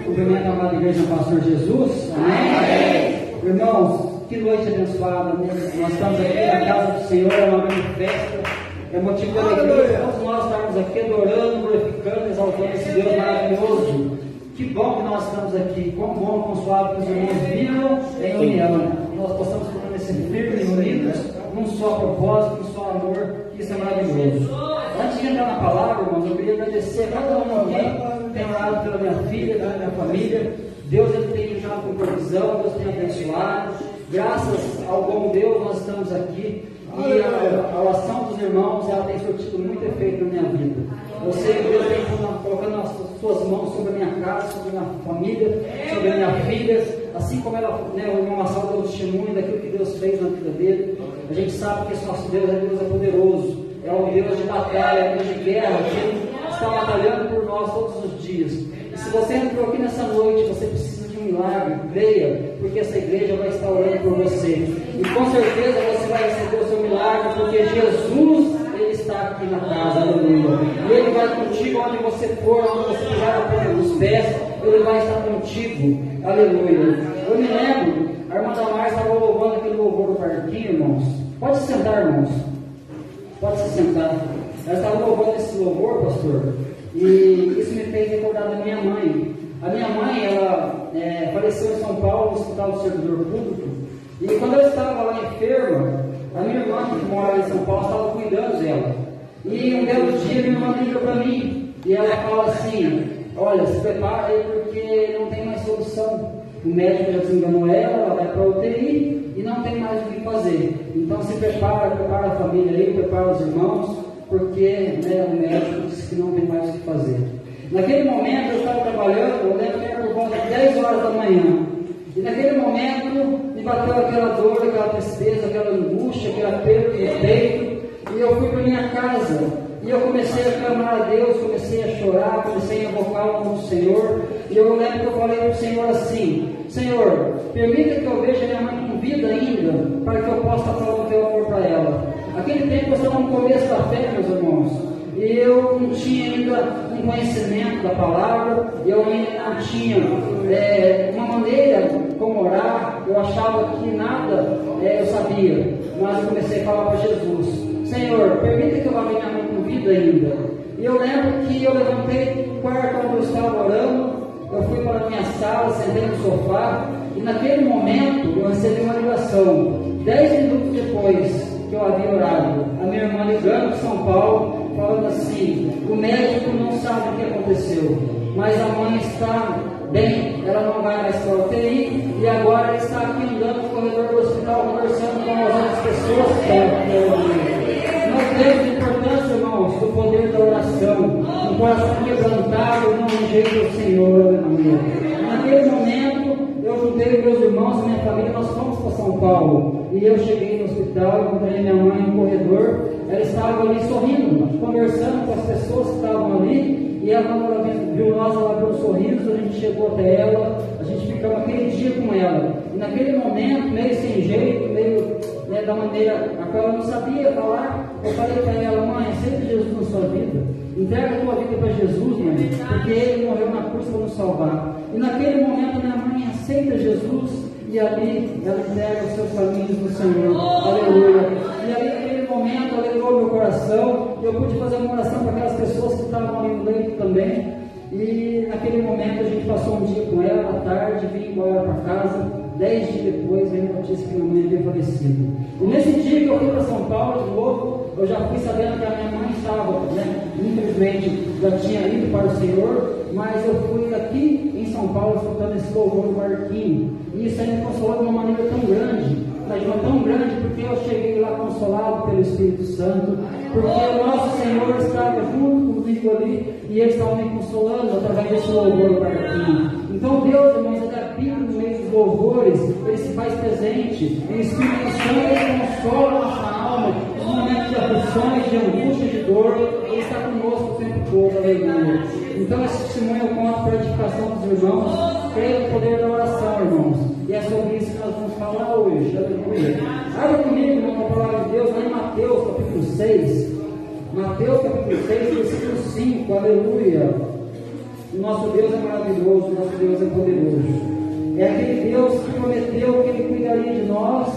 Cumprimento a amada igreja do Pastor Jesus. Amém? Irmãos, que noite abençoada. Nós estamos aqui na casa do Senhor, é uma grande festa. É motivo de alegria. Todos nós estamos aqui adorando, glorificando, exaltando esse Deus maravilhoso. Que bom que nós estamos aqui. Quão bom, quão suave que os irmãos viram em união. Nós possamos permanecer firmes e unidos num só propósito, num só amor. Isso é maravilhoso. Antes de entrar na palavra, irmãos, eu queria agradecer a cada um aqui que tem orado pela minha filha, pela minha família. Deus ele tem já com provisão, Deus tem abençoado. Graças ao bom Deus nós estamos aqui. E a oração dos irmãos ela tem surtido muito efeito na minha vida. Eu sei que Deus tem colocando as suas mãos sobre a minha casa, sobre a minha família, sobre a minha filha. Assim como ela, o irmão Marcelo deu testemunho daquilo que Deus fez na vida dele. A gente sabe que esse nosso Deus é poderoso. É um Deus de batalha, é um Deus de guerra, que Ele está batalhando por nós todos os dias. E se você entrou aqui nessa noite, você precisa de um milagre, creia, porque essa igreja vai estar orando por você. E com certeza você vai receber o seu milagre, porque Jesus, Ele está aqui na casa, aleluia. E Ele vai contigo onde você for, onde você pisar a ponta dos pés, Ele vai estar contigo, aleluia. Eu me lembro, a irmã Damar estava louvando aquele louvor do parquinho, irmãos. Pode se sentar, irmãos. Pode se sentar. Ela estava louvando esse louvor, pastor, e isso me fez recordar da minha mãe. A minha mãe, ela faleceu em São Paulo, no Hospital do Servidor Público, e quando ela estava lá enferma, a minha irmã, que mora em São Paulo, estava cuidando dela. E um belo dia, minha irmã liga para mim, e ela fala assim: olha, se prepara aí porque não tem mais solução. O médico já desenganou ela vai para a UTI e não tem mais o que fazer. Então se prepara a família aí, prepara os irmãos, porque o médico disse que não tem mais o que fazer. Naquele momento eu estava trabalhando, eu lembro que era por volta de 10 horas da manhã. E naquele momento me bateu aquela dor, aquela tristeza, aquela angústia, aquele aperto no peito. E eu fui para minha casa. E eu comecei a clamar a Deus, comecei a chorar, comecei a invocar o nome do Senhor. E eu lembro que eu falei para o Senhor assim: Senhor, permita que eu veja minha mãe com vida ainda, para que eu possa falar o teu amor para ela. Aquele tempo eu estava no começo da fé, meus irmãos, e eu não tinha ainda um conhecimento da palavra, eu ainda não tinha uma maneira como orar, eu achava que nada eu sabia, mas eu comecei a falar para Jesus: Senhor, permita que eu vá ver minha mãe com vida ainda. E eu lembro que eu levantei do quarto onde eu estava orando, eu fui para a minha sala, sentei no sofá, e naquele momento eu recebi uma ligação. 10 minutos depois que eu havia orado, a minha irmã ligando de São Paulo, falando assim: o médico não sabe o que aconteceu, mas a mãe está bem, ela não vai mais para a UTI, e agora ela está aqui andando no corredor do hospital, conversando com as outras pessoas que estão aqui. Nós vemos a importância, irmãos, do poder da oração, um coração quebrantado, não rejeita o Senhor, aleluia. Naquele momento, eu juntei meus irmãos e minha família, nós fomos para São Paulo, e eu cheguei no hospital, encontrei minha mãe no corredor, ela estava ali sorrindo, conversando com as pessoas que estavam ali, e ela, quando ela viu nós, ela abriu um sorriso, a gente chegou até ela, a gente ficou aquele dia com ela, e naquele momento, meio sem jeito, meio da maneira a qual ela não sabia falar, eu falei para ela: mãe, aceita Jesus na sua vida, entrega a tua vida para Jesus, mãe, porque Ele morreu na cruz para nos salvar. E naquele momento minha mãe aceita Jesus, e ali ela entrega os seus caminhos no Senhor, aleluia. E ali naquele momento alegrou meu coração, e eu pude fazer uma oração para aquelas pessoas que estavam ali no leito também. E naquele momento a gente passou um dia com ela, à tarde, vim embora para casa. 10 dias depois veio a notícia que minha mãe havia falecido. E nesse dia que eu fui para São Paulo de novo, eu já fui sabendo que a minha mãe estava, infelizmente já tinha ido para o Senhor, mas eu fui aqui em São Paulo escutando esse louvor do barquinho. E isso aí me consolou de uma maneira tão grande, mas não tão grande, porque eu cheguei lá consolado pelo Espírito Santo, porque o nosso Senhor estava junto comigo ali, e Ele estava me consolando através desse louvor do barquinho. Então Deus, irmãos, Ele habita no meio dos louvores, Ele se faz presente, e o Espírito Santo Ele consola a nossa alma, nos momentos de aflições, de angústia, de dor, Ele está conosco o tempo todo, aleluia. Então esse testemunho eu conto para a edificação dos irmãos, creio no poder da oração, irmãos, e é sobre isso que nós vamos falar hoje, aleluia. Abra comigo, irmão, a palavra de Deus, lá em Mateus capítulo 6, Mateus capítulo 6, versículo 5, aleluia. O nosso Deus é maravilhoso, o nosso Deus é poderoso. É aquele Deus que prometeu que Ele cuidaria de nós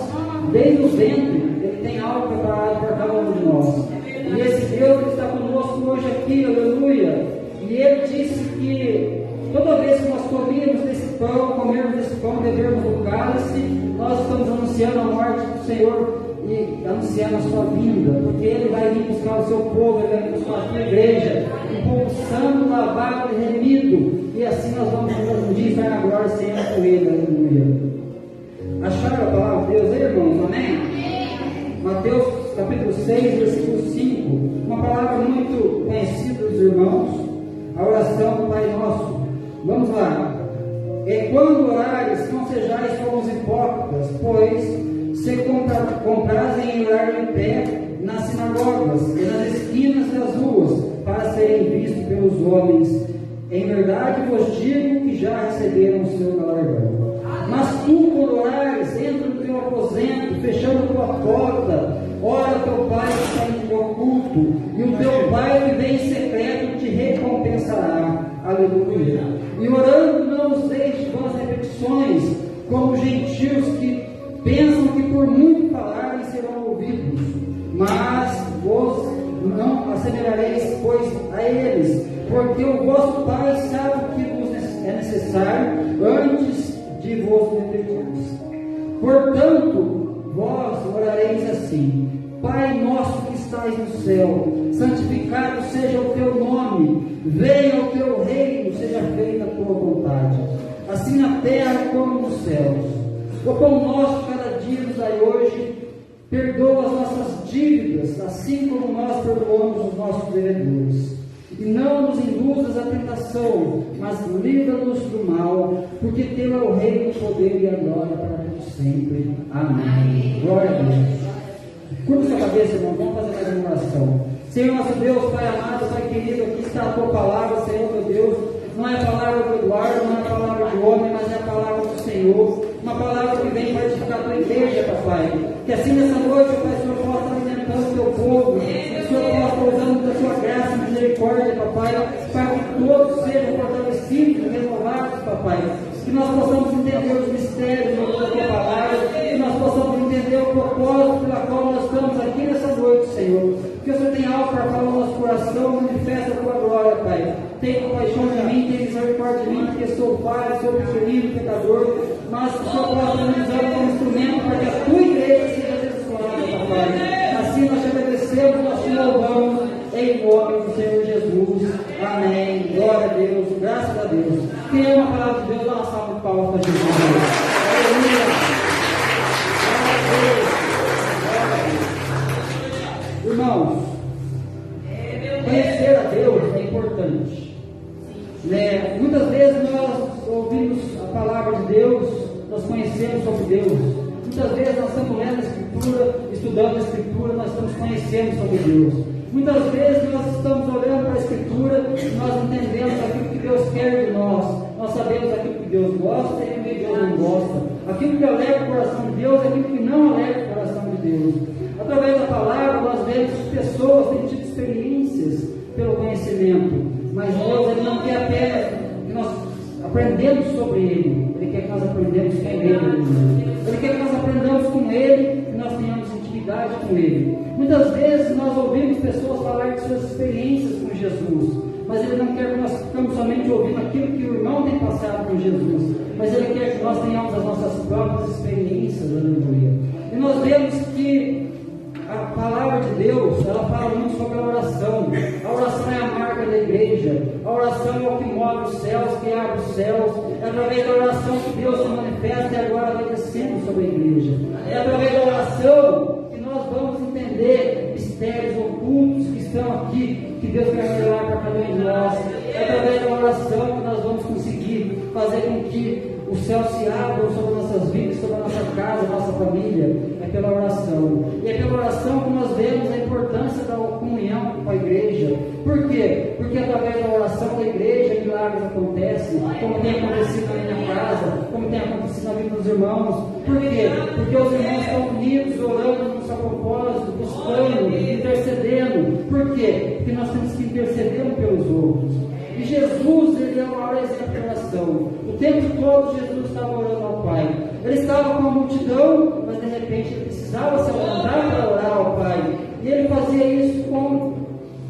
desde o ventre. Ele tem algo preparado para cada um de nós. E esse Deus que está conosco hoje aqui, aleluia. E Ele disse que toda vez que nós comermos desse pão, bebermos do cálice, nós estamos anunciando a morte do Senhor e anunciando a sua vinda, porque Ele vai vir buscar o seu povo, Ele vai vir buscar a sua igreja, um povo santo, lavado e remido, e assim nós vamos um dia estar na glória sempre com Ele, aleluia. Acharam a palavra de Deus aí, irmãos? Amém? Mateus capítulo 6, versículo 5, uma palavra muito conhecida dos irmãos, a oração do Pai Nosso. Vamos lá. E quando orares, não sejais como os hipócritas, pois se comprazem em orar em pé nas sinagogas e nas esquinas das ruas, para serem vistos pelos homens. Em verdade vos digo que já receberam o seu galardão. Mas tu, quando orares, entra no teu aposento, fechando tua porta, ora teu Pai que está em teu oculto, e o teu Pai que vem em secreto te recompensará. Aleluia. E orando, não useis de vãs repetições, como os gentios que pensam que por muito falarem serão ouvidos. Mas vos não assemelhareis, pois, a eles, porque o vosso Pai sabe o que vos é necessário antes de vos repetirdes. Portanto, vós orareis assim: Pai nosso que estais no céu, santificado seja o teu nome, venha o teu reino, seja feita a tua vontade, assim na terra como nos céus. O pão nosso cada dia nos dai hoje, perdoa as nossas dívidas, assim como nós perdoamos os nossos devedores. E não nos induzas à tentação, mas livra-nos do mal, porque teu é o reino, o poder e a glória para todos sempre. Amém. Glória a Deus. Curva sua cabeça, irmão, vamos fazer mais uma oração. Senhor nosso Deus, Pai amado, Pai querido, aqui está a tua palavra, Senhor meu Deus. Não é a palavra do Eduardo, não é a palavra do homem, mas é a palavra do Senhor. Uma palavra que vem para edificar a tua igreja, Papai. Que assim nessa noite, Pai, o Senhor possa alimentando o teu povo, que o Senhor possa usando da sua graça e misericórdia, Papai, para que todos sejam fortalecidos e renovados, Papai. Que nós possamos entender os mistérios da tua palavra, que nós possamos entender o propósito pela qual nós estamos aqui nessa noite, Senhor. Que o Senhor tenha algo para falar no nosso coração, manifesta a tua glória, Pai. Tenha compaixão de mim, tenha misericórdia de mim, porque sou falho, sou pequenino, pecador, mas que o Senhor possa me usar como instrumento para que a tua igreja seja abençoada, Pai. Assim nós te agradecemos, nós te louvamos, em nome do Senhor Jesus. Amém. Glória a Deus, graças a Deus. Quem ama a palavra de Deus, dá uma salva de palmas para Jesus. Aleluia. Irmãos, conhecer a Deus é importante. Muitas vezes nós ouvimos a palavra de Deus, nós conhecemos sobre Deus. Muitas vezes nós estamos lendo a Escritura, estudando a Escritura, nós estamos conhecendo sobre Deus. Muitas vezes nós estamos olhando para a Escritura e nós entendemos aquilo que Deus quer de nós. Nós sabemos aquilo que Deus gosta e aquilo que Deus não gosta. Aquilo que alegra o coração de Deus e aquilo que não alegra o coração de Deus. Através da palavra nós vemos que pessoas têm tido experiências pelo conhecimento. Mas Deus, Ele não quer apenas que nós aprendemos sobre Ele. Ele quer que nós aprendamos com Ele. Ele quer que nós aprendamos com Ele e nós tenhamos intimidade com Ele. Muitas vezes nós ouvimos pessoas falar de suas experiências com Jesus, mas Ele não quer que nós ficamos somente ouvindo aquilo que o irmão tem passado com Jesus, mas Ele quer que nós tenhamos as nossas próprias experiências, aleluia. E nós vemos que a palavra de Deus, ela fala muito sobre a oração. A oração é a marca da igreja. A oração é o que move os céus, que abre os céus. É através da oração que Deus se manifesta e agora vai descendo sobre a igreja. É através da oração que nós vamos entender mistérios ocultos que estão aqui, que Deus quer revelar para cada um de nós. É através da oração que nós vamos conseguir fazer com que o céu se abra sobre nossas vidas, sobre a nossa casa, nossa família. É pela oração. E é pela oração que nós vemos a importância da comunhão com a igreja. Por quê? Porque através da oração da igreja milagres acontecem, como tem acontecido na minha casa, como tem acontecido na vida dos irmãos. Por quê? Porque os irmãos estão unidos, orando no seu propósito, buscando, intercedendo. Por quê? Porque nós temos que interceder pelos outros. E Jesus, ele é o maior exemplo de oração. O tempo todo Jesus estava orando ao Pai. Ele estava com a multidão, mas de repente ele precisava se levantar para orar ao Pai. E ele fazia isso com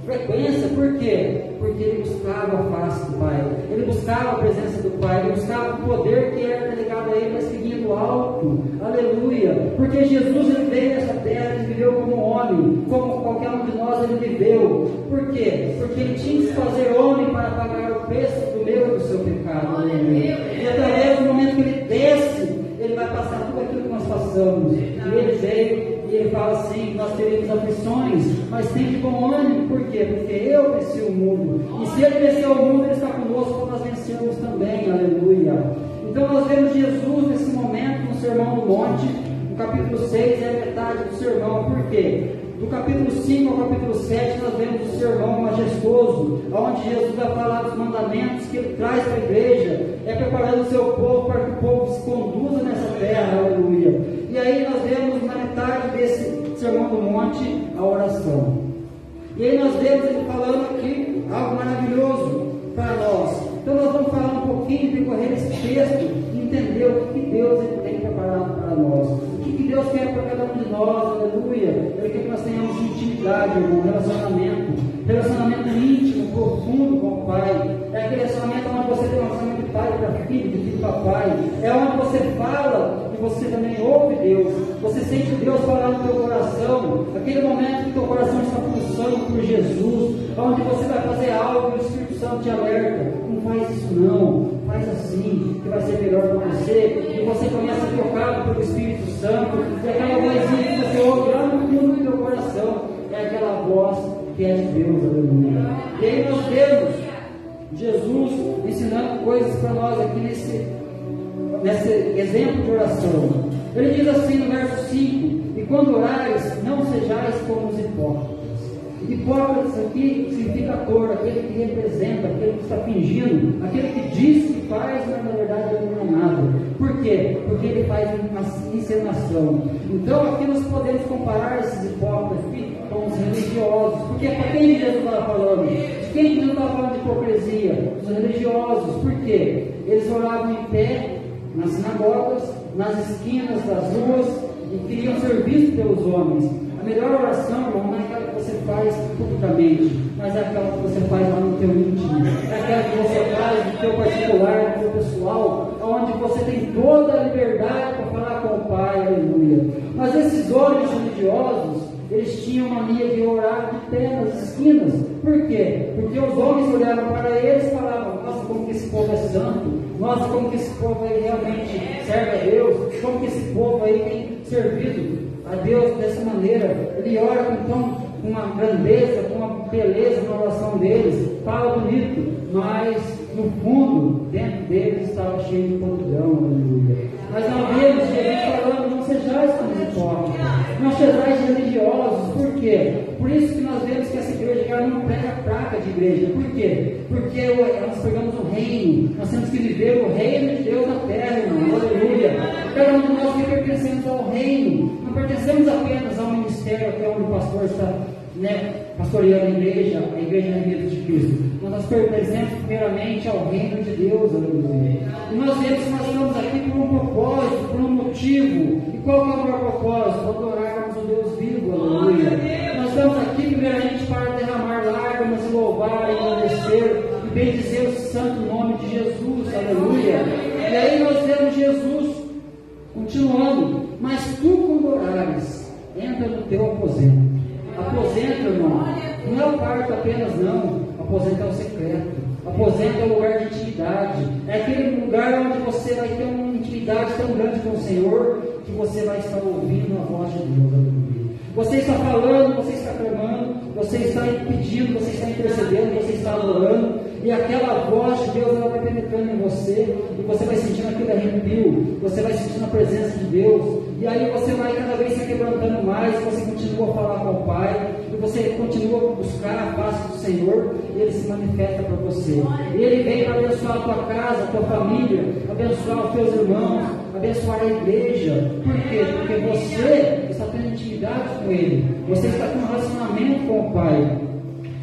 frequência. Por quê? Porque ele buscava a face do Pai. Ele buscava a presença do Pai. Ele buscava o poder que era delegado a ele, mas que vinha do alto. Aleluia. Porque Jesus, ele veio nessa terra, ele viveu como homem, como qualquer um de nós ele viveu. Por quê? Porque ele tinha que se fazer homem para pagar o preço do meu e do seu pecado. Aleluia. E através do momento que ele desce, ele vai passar tudo aquilo que nós passamos. E ele veio e ele fala assim: nós teremos aflições, mas tem de bom ânimo. Por quê? Porque eu venci o mundo. E se ele venceu o mundo, ele está conosco para nós vencermos também. Aleluia. Então nós vemos Jesus nesse momento no Sermão do Monte. No capítulo 6 é a metade do sermão. Por quê? Do capítulo 5 ao capítulo 7 nós vemos o sermão majestoso, onde Jesus vai falar dos mandamentos que ele traz para a igreja, preparando o seu povo para que o povo se conduza nessa terra. Aleluia. E aí nós vemos na metade desse sermão do monte a oração. E aí nós vemos ele falando aqui algo maravilhoso para nós. Então nós vamos falar um pouquinho, percorrer esse texto e entender o que Deus ele tem preparado para nós. O que Deus quer para cada um de nós. Aleluia. Ele quer que nós tenhamos intimidade, irmão, relacionamento íntimo, profundo com o Pai. É aquele relacionamento onde você tem um relacionamento de pai para filho, de filho para pai. É onde você fala e você também ouve Deus. Você sente Deus falar no teu coração. Aquele momento que teu coração está pulsando por Jesus, onde você vai fazer algo e o Espírito Santo te alerta: não faz isso não, faz assim, que vai ser melhor para você. E você começa a ser tocado pelo Espírito Santo. E aquela vozinha que você ouve lá no fundo do teu coração é aquela voz que é de Deus. Aleluia. E aí nós vemos Jesus ensinando coisas para nós aqui nesse exemplo de oração. Ele diz assim no verso 5: e quando orares, não sejais como os hipócritas. Hipócritas aqui significa ator, aquele que representa, aquele que está fingindo, aquele que diz que faz, mas na verdade ele não é nada. Por quê? Porque ele faz uma encenação. Então aqui nós podemos comparar esses hipócritas aqui com os religiosos. Porque para quem Jesus estava falando? De quem Jesus estava falando de hipocrisia? Os religiosos. Por quê? Eles oravam em pé nas sinagogas, nas esquinas das ruas, e queriam ser vistos pelos homens. A melhor oração, irmão, não é aquela que você faz publicamente, mas é aquela que você faz lá no teu íntimo. É aquela que você faz no teu particular, no teu pessoal, onde você tem toda a liberdade para falar com o Pai. Aleluia. Mas esses homens religiosos, eles tinham mania de orar de pé nas esquinas. Por quê? Porque os homens olhavam para eles e falavam: nossa, como que esse povo é santo, nossa, como que esse povo aí realmente serve a Deus, como que esse povo aí tem servido a Deus dessa maneira. Ele ora com uma grandeza, com uma beleza na oração deles, fala bonito, mas no fundo, dentro deles estava cheio de podridão. Aleluia. Mas nós vemos Jesus falando: não sejais como os hipócritas, não sejais religiosos. Por quê? Por isso que nós vemos que essa igreja já não prega placa de igreja. Por quê? Porque nós pegamos o reino, nós temos que viver o reino de Deus na terra, irmão. Aleluia. Cada um de nós que pertencemos ao reino, não pertencemos apenas ao ministério que é onde o pastor está pastoreando a igreja reunida de Cristo. Nós pertencemos primeiramente ao reino de Deus. Aleluia. E nós vemos que nós estamos aqui por um propósito, por um motivo. E qual é o maior propósito? Adorarmos o Deus vivo. Aleluia. Nós estamos aqui primeiramente para derramar lágrimas, louvar, agradecer e bendizer o santo nome de Jesus. Aleluia. E aí nós vemos Jesus continuando: mas tu, quando orares, entra no teu aposento. Aposento, irmão, não é o quarto apenas, não. Aposento é o secreto. Aposento é o lugar de intimidade. É aquele lugar onde você vai ter uma intimidade tão grande com o Senhor que você vai estar ouvindo a voz de Deus. Você está falando, você está clamando, você está pedindo, você está intercedendo, você está adorando, e aquela voz de Deus ela vai penetrando em você, e você vai sentindo aquele arrepio, você vai sentindo a presença de Deus, e aí você vai cada vez se quebrantando mais, você continua a falar com o Pai, e você continua a buscar a face do Senhor, e Ele se manifesta para você. E Ele vem para abençoar a tua casa, a tua família, abençoar os teus irmãos, abençoar a igreja. Por quê? Porque você está tendo intimidade com Ele, você está com um relacionamento com o Pai.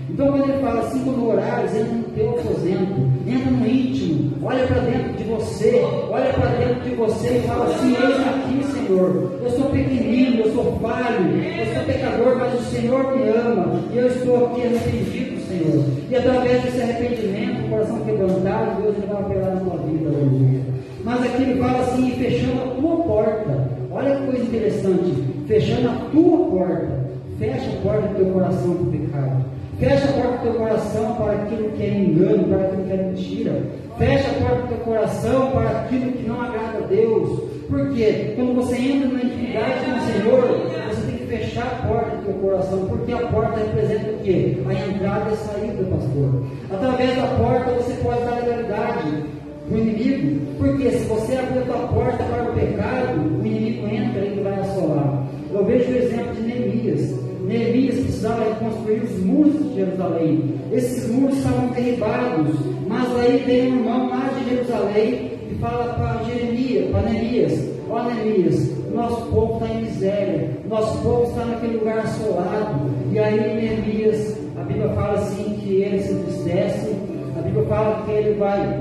Então quando ele fala assim, quando orares, entra no teu aposento, entra no íntimo, olha para dentro de você, olha para dentro de você e fala assim: eis aqui, Senhor, eu sou pequenino, eu sou falho, eu sou pecador, mas o Senhor me ama, e eu estou aqui arrependido, Senhor. E através desse arrependimento, o coração quebrantado, Deus vai operar na tua vida hoje. Mas aqui ele fala assim: fechando a tua porta. Olha que coisa interessante, fechando a tua porta. Fecha a porta do teu coração para o pecado. Fecha a porta do teu coração para aquilo que é engano, para aquilo que é mentira. Fecha a porta do teu coração para aquilo que não agrada a Deus. Porque quando você entra na intimidade com o Senhor, você tem que fechar a porta do teu coração, porque a porta representa o quê? A entrada e a saída, pastor. Através da porta você pode dar legalidade para o inimigo, porque se você abrir a tua porta para o pecado, o inimigo entra e ele vai assolar. Eu vejo o exemplo de Neemias. Neemias precisava reconstruir os muros de Jerusalém. Esses muros estavam derribados, mas aí veio um irmão lá de Jerusalém e fala para Jeremias, para Neemias: ó Neemias, nosso povo está em miséria, nosso povo está naquele lugar assolado. E aí Neemias, a Bíblia fala assim que ele se entristece, a Bíblia fala que ele vai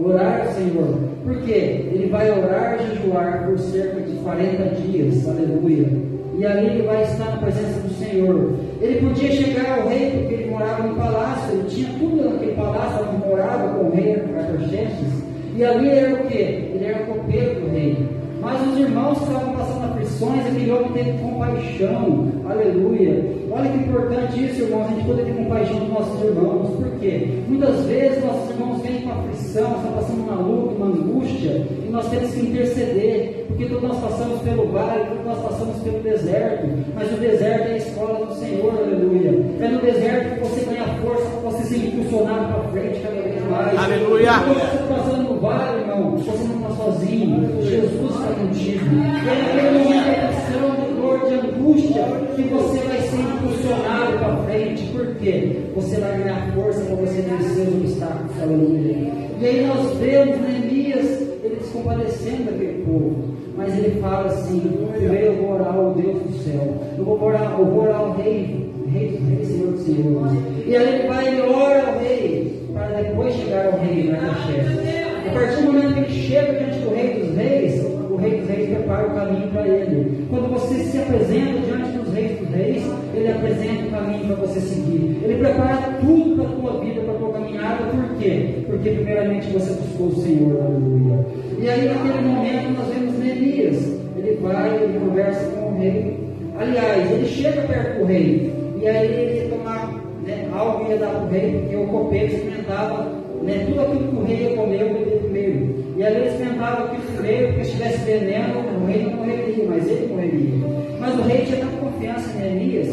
orar ao Senhor. Por quê? Ele vai orar e jejuar por cerca de 40 dias, aleluia. E ali ele vai estar na presença do Senhor. Ele podia chegar ao rei, porque ele morava no palácio, ele tinha tudo naquele palácio, onde morava com o rei Artaxerxes. E ali era o quê? Ele era o copeiro do rei. Mas os irmãos que estavam passando aflições, aquele homem teve compaixão, aleluia. Olha que importante isso, irmãos, a gente poder ter compaixão dos nossos irmãos. Por quê? Muitas vezes nossos irmãos vêm com aflição, estão passando uma luta, uma angústia, e nós temos que interceder, porque todos nós passamos pelo vale, todos nós passamos pelo deserto, mas o deserto é a escola do Senhor, aleluia. É no deserto que você ganha força para você ser impulsionado para frente cada vez mais. Aleluia. Quando você está passando no vale, irmão, você não está sozinho, Jesus está contigo. E é naquele momento de aflição, de dor, de angústia, que você vai ser impulsionado para frente. Por quê? Você vai ganhar força para você vencer os obstáculos, aleluia. E aí nós vemos Neemias, ele se compadecendo daquele povo, mas ele fala assim: primeiro eu vou orar ao Deus do céu, eu vou orar ao rei Senhor dos Senhores. E aí ele vai e ora ao rei, para depois chegar ao rei Artaxerxes. A partir do momento que ele chega diante do rei dos reis, o rei dos reis prepara o caminho para ele. Quando você se apresenta diante dos reis, ele apresenta o caminho para você seguir. Ele prepara tudo para a tua vida, para a tua caminhada. Por quê? Porque primeiramente você buscou o Senhor, aleluia. E aí naquele momento nós vemos Neemias. Ele vai, ele conversa com o rei. Aliás, ele chega perto do rei, e aí ele ia tomar algo, ia dar para o rei, porque o copeiro experimentava tudo aquilo que o rei ia comer, ele primeiro. E ali ele experimentava aquilo primeiro, porque se tivesse veneno, o rei não morreria, mas ele morreria. Mas o rei tinha tanta confiança em Neemias,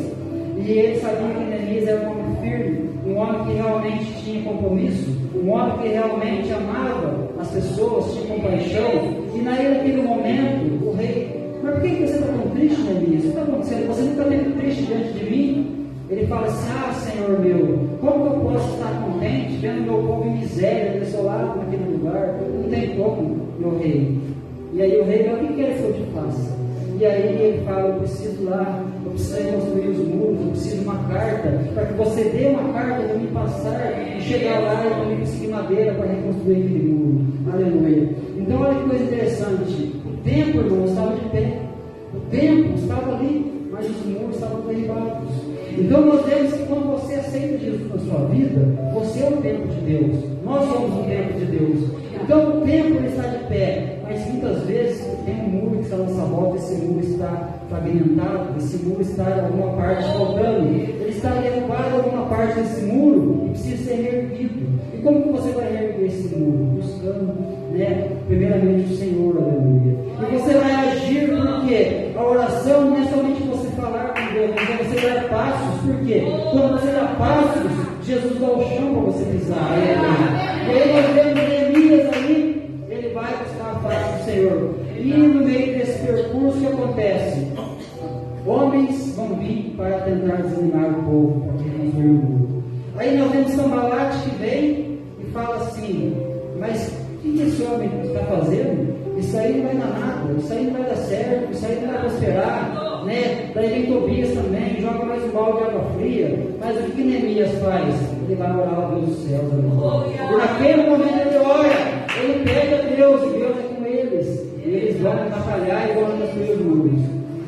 e ele sabia que Neemias era um homem firme, um homem que realmente tinha compromisso, um homem que realmente amava as pessoas, tinha compaixão. E naquele momento, o rei: mas por que você está tão triste, Neemias? O que está acontecendo? Você não está muito triste diante de mim? Ele fala assim: ah, Senhor meu, como que eu posso estar contente vendo meu povo em miséria, desolado naquele lugar? Não tem como, meu rei. E aí o rei fala: o que quer que eu te faça? E aí ele fala: eu preciso lá, eu preciso construir os muros, eu preciso de uma carta, para que você dê uma carta para me passar e chegar lá e eu conseguir madeira para reconstruir aquele muro. Aleluia. Então olha que coisa interessante, o templo, irmão, estava de pé, o templo estava ali, mas os muros estavam derribados. Então nós vemos que quando você aceita Jesus na sua vida, você é o templo de Deus. Nós somos o templo de Deus. Então o templo está de pé, mas muitas vezes tem um muro que está à nossa volta, esse muro está fragmentado, esse muro está em alguma parte faltando, ele está derrubado em alguma parte desse muro e precisa ser reerguido. E como que você vai reerguer esse muro? Buscando, primeiramente o Senhor, aleluia. E você vai agir, porque a oração não é somente você falar com Deus, mas é você dar passos. Por quê? Quando você dá passos, Jesus dá o chão para você pisar, aleluia. E aí nós vemos Neemias ali, ele vai buscar a face do Senhor. E no meio desse percurso, o que acontece? Homens vão vir para tentar desanimar o povo, para que reconstruir o muro. Aí nós vemos Sambalate que vem e fala assim: mas o que esse homem está fazendo? Isso aí não vai dar nada, isso aí não vai dar certo, isso aí não vai prosperar. né? Daí vem Tobias também, joga mais um balde de água fria. Mas o que Neemias faz? Ele vai orar a Deus dos céus. E naquele momento ele ora, ele pede a Deus, e Deus é com eles. E eles vão batalhar e vão destruir os muros.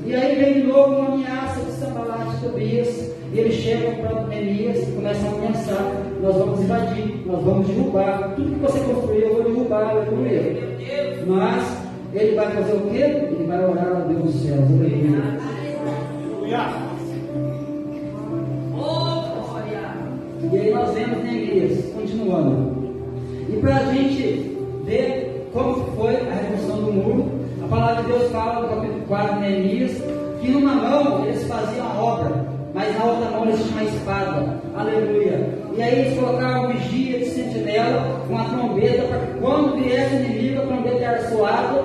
E aí vem de novo uma ameaça de Sanbalat e Tobias. E eles chegam para Neemias e começam a ameaçar: nós vamos invadir, nós vamos derrubar, tudo que você construiu eu vou derrubar, aleluia. Mas ele vai fazer o quê? Ele vai orar a Deus dos céus, aleluia. E aí nós vemos Neemias, continuando. E para a gente ver como foi a reconstrução do muro, a palavra de Deus fala no capítulo 4 de Neemias, que numa mão eles faziam a obra, mas na outra mão eles tinham uma espada, aleluia. E aí eles colocaram vigia de sentinela, uma trombeta, para que quando viesse o inimigo, a trombeta era soada,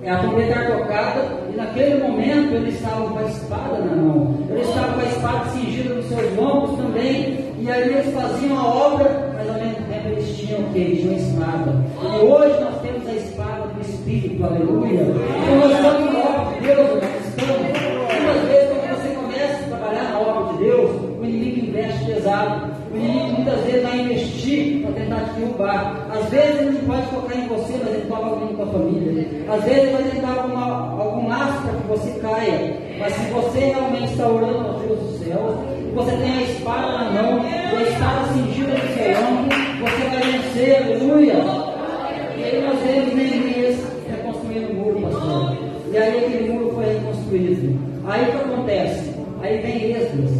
a trombeta era tocada, e naquele momento eles estavam com a espada na mão, eles estavam com a espada cingida nos seus lombos também, e aí eles faziam a obra, mas ao mesmo tempo eles tinham o quê? Eles tinham a espada. E hoje nós temos a espada do Espírito, aleluia. Então nós estamos na obra de Deus, nós estamos. Muitas vezes quando você começa a trabalhar na obra de Deus, o inimigo investe pesado. O inimigo muitas vezes vai investir para tentar te derrubar. Às vezes ele não pode tocar em você, mas ele toca alguém da tua família. Às vezes ele vai tentar algum laço para que você caia. Mas se você realmente está orando ao Deus do céu, você tem a espada na mão, a espada cingida no seu ombro, você vai vencer, aleluia. E aí nós vemos Neemias reconstruindo o muro, pastor. E aí aquele muro foi reconstruído. Aí o que acontece? Aí vem Esdras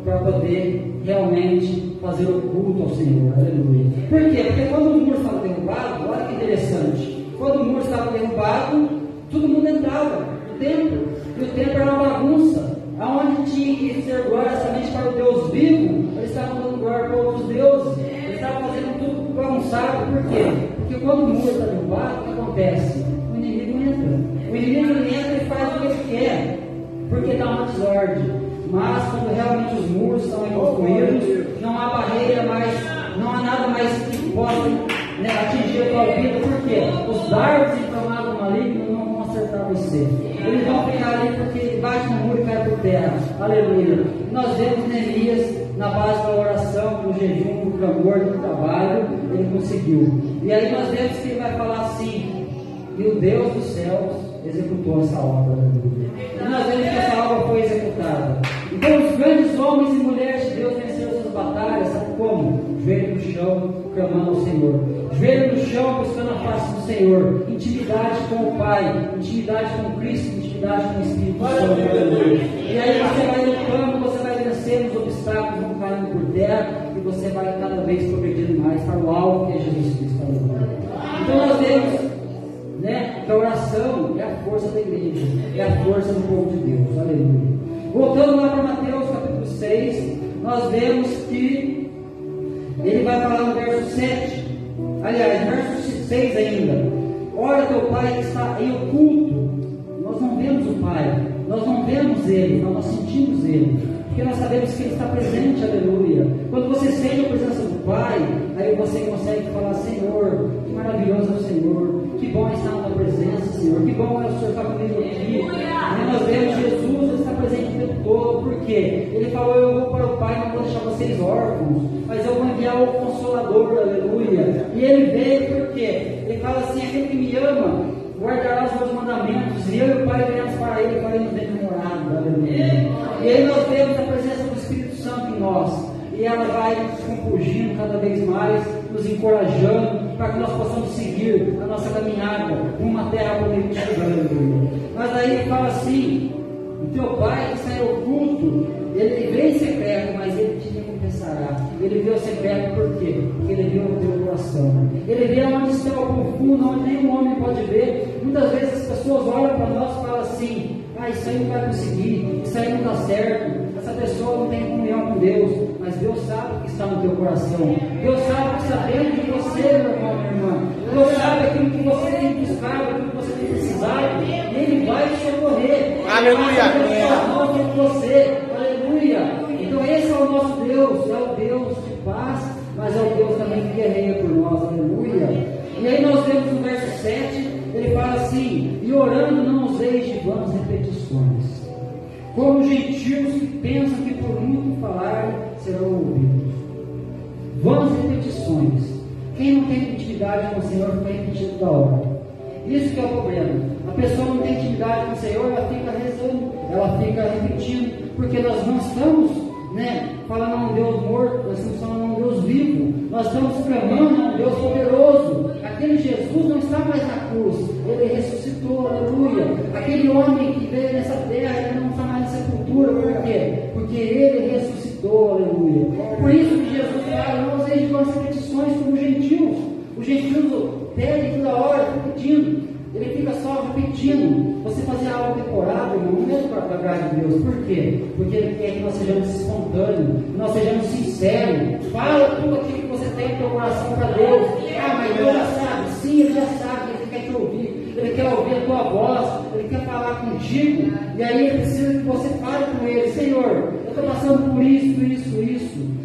para poder realmente fazer o culto ao Senhor, aleluia. Por quê? Porque quando o muro estava derrubado, olha que interessante, quando o muro estava derrubado, todo mundo entrava no templo, e o templo era uma bagunça, aonde tinha que ser glória somente para o Deus vivo, eles estavam dando glória para outros deuses, eles estavam fazendo tudo bagunçado. Por quê? Porque quando o muro está derrubado, o que acontece? O inimigo entra, entra e faz o que ele quer, porque dá uma desordem. Mas quando realmente os muros são reconstruídos, não há barreira mais, não há nada mais que possa atingir a tua vida. Por quê? Os dardos inflamados do maligno não vão acertar você. Eles vão ficar ali porque bate no muro e cai por terra. Aleluia. Nós vemos Neemias na base da oração, do jejum, do clamor, do trabalho, ele conseguiu. E aí nós vemos que ele vai falar assim: e o Deus dos céus executou essa obra. E nós vemos que essa obra foi executada. Então os grandes homens e mulheres de Deus venceram suas batalhas, sabe como? Joelho no chão, clamando ao Senhor. Joelho no chão, buscando a face do Senhor. Intimidade com o Pai, intimidade com Cristo, intimidade com o Espírito Santo. E aí você vai lutando, você vai vencendo os obstáculos, vão caindo por terra, e você vai cada vez progredindo mais para o alvo que é Jesus Cristo. Então nós vemos que a oração é a força da igreja, é a força do povo de Deus, aleluia. Voltando lá para Mateus capítulo 6, nós vemos que ele vai falar no verso 7, aliás, verso 6 ainda: ora teu Pai que está em oculto. Nós não vemos o Pai, nós não vemos Ele, mas nós sentimos Ele, porque nós sabemos que Ele está presente, aleluia. Quando você sente a presença do Pai, aí você consegue falar: Senhor, que maravilhoso é o Senhor, que bom estar na tua presença, Senhor, que bom é o Senhor estar comigo aqui. E nós vemos Jesus, Ele está presente o tempo todo. Por quê? Ele falou: eu vou para o Pai, não vou deixar vocês órfãos, mas eu vou enviar o Consolador, aleluia. E Ele veio por quê? Ele fala assim: aquele que me ama guardará os meus mandamentos, e eu e o Pai viremos para Ele, para Ele nos ter morada, aleluia. E aí nós vemos a presença do Espírito Santo em nós, e ela vai nos compungindo cada vez mais, nos encorajando, para que nós possamos seguir a nossa caminhada numa terra prometida, aleluia. Mas aí ele fala assim: o teu Pai que está em oculto, ele vê em secreto, mas ele te recompensará. Ele vê o secreto por quê? Porque ele vê o teu coração. Ele vê onde está o profundo, onde nenhum homem pode ver. Muitas vezes as pessoas olham para nós e falam assim: isso aí não vai conseguir, isso aí não dá certo, essa pessoa não tem comunhão com Deus. Mas Deus sabe o que está no teu coração, Deus sabe o que está dentro de você, meu irmão, minha irmã. Deus sabe aquilo que você tem buscado, aquilo que você tem precisado, e Ele vai te socorrer. Aleluia! Você, aleluia. Então esse é o nosso Deus, é o Deus de paz, mas é o Deus também que guerreia por nós, aleluia. E aí nós vemos no verso 7, ele fala assim: e orando não useis de vãs repetições. como os gentios que pensam que por muito falar serão ouvidos. Vãs repetições. Quem não tem intimidade com o Senhor fica repetindo da hora. Isso que é o problema. A pessoa não tem intimidade com o Senhor, ela fica rezando, ela fica repetindo, porque nós não estamos, falando a um Deus morto, nós estamos falando a um Deus vivo, nós estamos clamando a um Deus poderoso. Aquele Jesus não está mais na cruz, ele ressuscitou, aleluia. Aquele homem que veio nessa terra, ele não está mais na sepultura, por quê? Porque ele ressuscitou, aleluia. Por isso que Jesus fala, não useis de vãs repetições como os gentios. Os gentios pedem toda hora, repetindo. Ele fica só repetindo. Você fazer algo decorado, irmão, não é para agradar de Deus. Por quê? Porque Ele quer que nós sejamos espontâneos, que nós sejamos sinceros. Fala tudo aquilo que você tem no teu coração para Deus. Ah, mas Deus já sabe. Sim, Ele já sabe. Ele quer te ouvir. Ele quer ouvir a tua voz. Ele quer falar contigo. E aí Ele precisa que você fale com Ele. Senhor, eu estou passando por isso.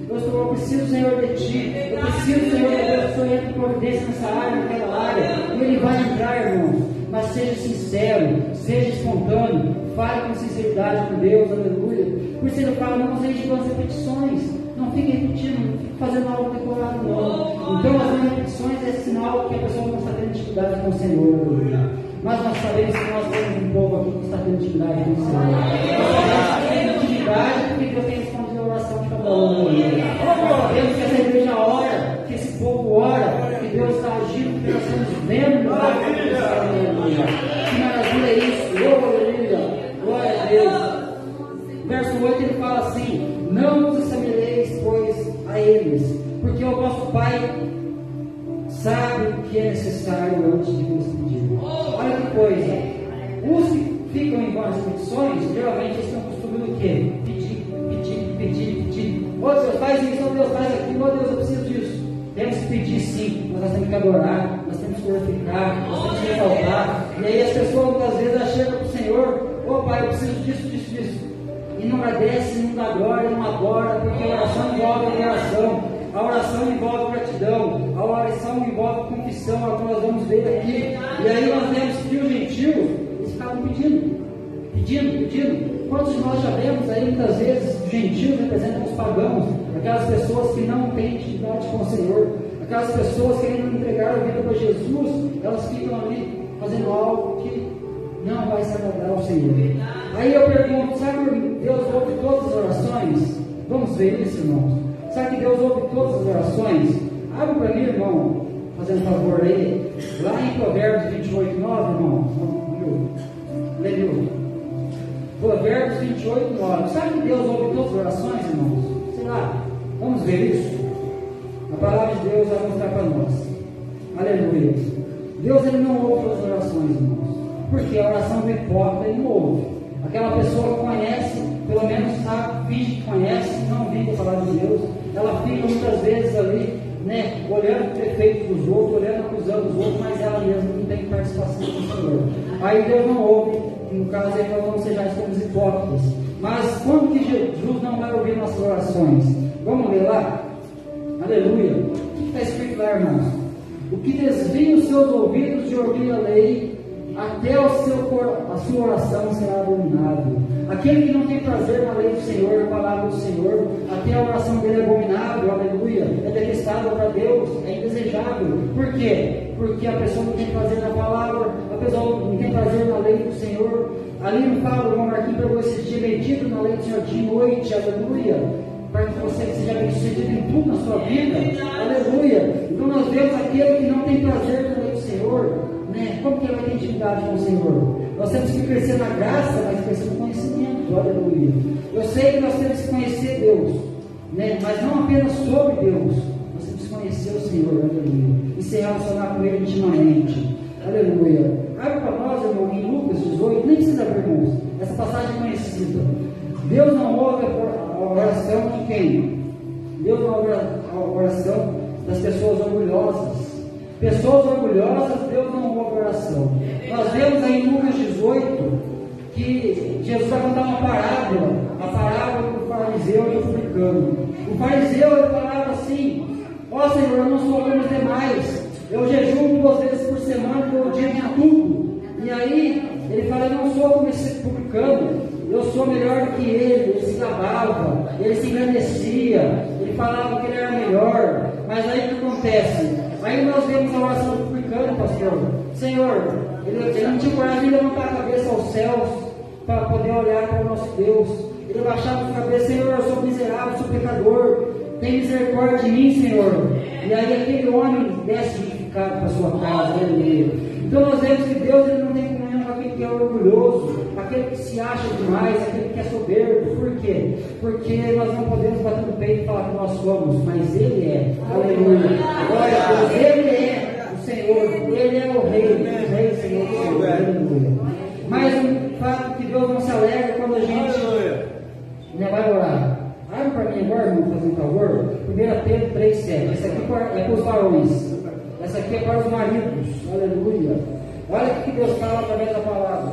Eu preciso, Senhor, de Ti. Eu preciso, Senhor, de Deus, que o Senhor entre em providência nessa área, naquela área. E Ele vai entrar, irmãos. Mas seja sincero, seja espontâneo, fale com sinceridade com Deus, aleluia. Por isso Ele fala, não useis de vãs repetições. Não fique repetindo, não fique fazendo algo decorado, não. Então, as vãs repetições é sinal que a pessoa não está tendo intimidade com o Senhor, aleluia. Mas nós sabemos que nós temos um povo aqui que está tendo intimidade com o Senhor. Nós temos intimidade porque Deus tem respondido a oração de cada um. Nós sabemos que essa igreja ora, que esse povo ora, que Deus está agindo, que nós estamos vendo. Que maravilha é isso! Aleluia! Glória a Deus! Verso 8 ele fala assim: não vos assemelheis, pois, a eles, porque o vosso Pai sabe o que é necessário antes de vos pedir. Olha que coisa! Os que ficam em vãs repetições, geralmente estão acostumando o quê? Pedir. Ô Deus, faz isso, ô Deus, faz aquilo, ô Deus, eu preciso disso. Temos que pedir sim, mas nós temos que adorar, nós temos que glorificar, nós temos que exaltar. E aí as pessoas muitas vezes chegam para o Senhor: ô Pai, eu preciso disso. E não agradece, não dá glória, não adora, porque a oração envolve adoração, a oração envolve gratidão, a oração envolve confissão, é o que nós vamos ver aqui. E aí nós vemos que os gentios, eles ficavam pedindo. Quantos de nós já vemos aí muitas vezes os gentios representam os pagãos, aquelas pessoas que não têm intimidade com o Senhor, aquelas pessoas que ainda não entregaram a vida para Jesus, elas ficam ali fazendo algo que não vai se agradar ao Senhor. Aí eu pergunto: sabe que Deus ouve todas as orações? Vamos ver isso, irmãos. Sabe que Deus ouve todas as orações? Abre para mim, irmão, fazendo favor aí, lá em Provérbios 28, 9, irmão. Leio. Provérbios 28, 9. Sabe que Deus ouve todas as orações, irmãos? Sei lá, vamos ver isso? A palavra de Deus vai mostrar para nós. Aleluia. Deus ele não ouve todas as orações, irmãos. Porque a oração do hipócrita ele não ouve. Aquela pessoa que conhece, pelo menos sabe, finge que conhece, não vive a palavra de Deus. Ela fica muitas vezes ali, olhando o defeito dos outros, olhando, acusando os outros, mas ela mesma não tem participação com o Senhor. Aí Deus não ouve. No caso aí nós não sejamos como os hipócritas. Mas quando que Jesus não vai ouvir nossas orações? Vamos ler lá? Aleluia. O que está escrito lá, irmãos? O que desvia os seus ouvidos de ouvir a lei, até a sua oração será abominável. Aquele que não tem prazer na lei do Senhor, na palavra do Senhor, até a oração dele é abominável, aleluia, é detestável para Deus, é indesejável. Por quê? Porque a pessoa não tem prazer na palavra, a pessoa não tem prazer na lei do Senhor. Ali não fala, o irmão Marquinhos pregou esse dia: medita na lei do Senhor de noite, aleluia, para que você seja bem sucedido em tudo na sua vida, aleluia. Então nós vemos aquele que não tem prazer na lei do Senhor, como que ele vai ter intimidade com o Senhor? Nós temos que crescer na graça, mas crescer no conhecimento, aleluia. Eu sei que nós temos que conhecer Deus, mas não apenas sobre Deus, nós temos que conhecer o Senhor, aleluia, e se relacionar com Ele intimamente, aleluia. Abre para nós, irmão, em Lucas 18, nem precisa abrir, irmãos, essa passagem é conhecida. Deus não ouve a oração de quem? Deus não ouve a oração das pessoas orgulhosas. Pessoas orgulhosas, Deus não ouve a oração. Nós vemos aí em Lucas 18 que Jesus vai contar uma parábola, a parábola do fariseu e do publicano. O fariseu ele falava assim: ó Senhor, eu não sou como os demais, eu jejuo 2 vezes por semana, todo dia minha tudo. E aí ele fala: eu não sou como esse publicano, eu sou melhor do que ele se gabava, ele se engrandecia, ele falava que ele era melhor. Mas aí o que acontece? Aí nós vemos a oração do publicano, pastor. Senhor, ele não tinha coragem de levantar a cabeça aos céus para poder olhar para o nosso Deus. Ele baixava a cabeça: Senhor, eu sou miserável, sou pecador, tem misericórdia de mim, Senhor. E aí aquele homem desce justificado para a sua casa, aleluia. Então nós vemos que Deus ele não tem comunhão com aquele que é orgulhoso, aquele que se acha demais, aquele que é soberbo. Por quê? Porque nós não podemos bater no peito e falar que nós somos, mas Ele é, aleluia. Glória a Deus, Ele é o Senhor, Ele é o Rei, Senhor, aleluia. Mas um fato que Deus não se alegra quando a gente vai orar. Abre para mim agora, irmão, fazer um favor. 1 Pedro 3,7. Essa aqui é para os varões. Essa aqui é para os maridos. Aleluia. Olha o que Deus fala através da palavra.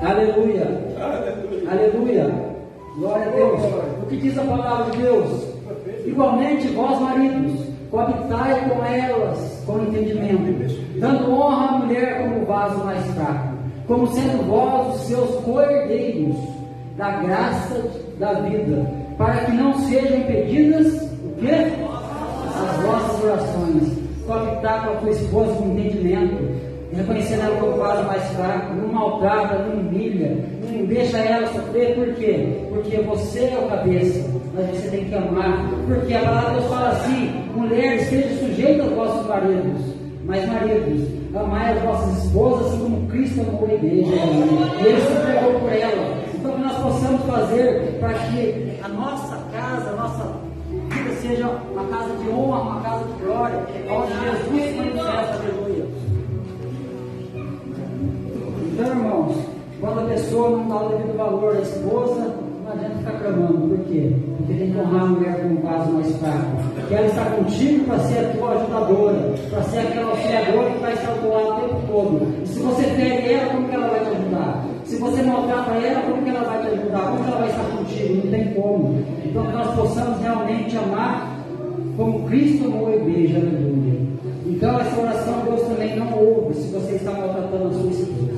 Aleluia. Aleluia. Glória a Deus. O que diz a palavra de Deus? Igualmente, vós maridos, coabitai com elas com entendimento, dando honra à mulher como vaso mais fraco, como sendo vós os seus co-herdeiros da graça da vida, para que não sejam impedidas o quê? As vossas orações. Coabitar com a tua esposa com entendimento, reconhecendo ela como vaso mais fraco, não maltrata, não humilha, não deixa ela sofrer. Por quê? Porque você é o cabeça, mas você tem que amar. Porque a palavra de Deus fala assim: mulheres, estejam sujeitas aos vossos maridos, mas maridos, amai as vossas esposas assim como Cristo amou a igreja, e Ele se entregou por ela. Então que nós possamos fazer para que a nossa casa, a nossa vida seja uma casa de honra, uma casa de glória, onde Jesus se manifesta, aleluia. Então, irmãos, quando a pessoa não dá o devido valor à esposa, não adianta ficar clamando. Por quê? Porque tem que honrar a mulher com um vaso mais fraco. Que ela está contigo para ser a tua ajudadora, para ser aquela auxiliadora que vai estar ao teu lado o tempo todo. E se você fere ela, como que ela vai te ajudar? Se você maltrata ela, como que ela vai te ajudar? Como que ela vai estar contigo? Não tem como. Então que nós possamos realmente amar como Cristo amou a igreja, aleluia. Então essa oração Deus também não ouve se você está maltratando a sua esposa.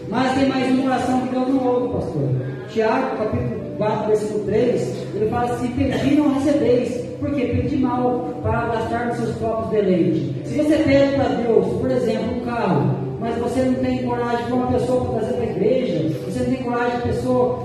Mas tem mais uma oração que Deus não ouve, pastor. Tiago, capítulo 4, versículo 3, ele fala assim: pedi não recebeis. Por quê? Pedi mal para gastar nos seus próprios deleites. Se você pede para Deus, por exemplo, um carro, mas você não tem coragem de uma pessoa para trazer para a igreja, você não tem coragem de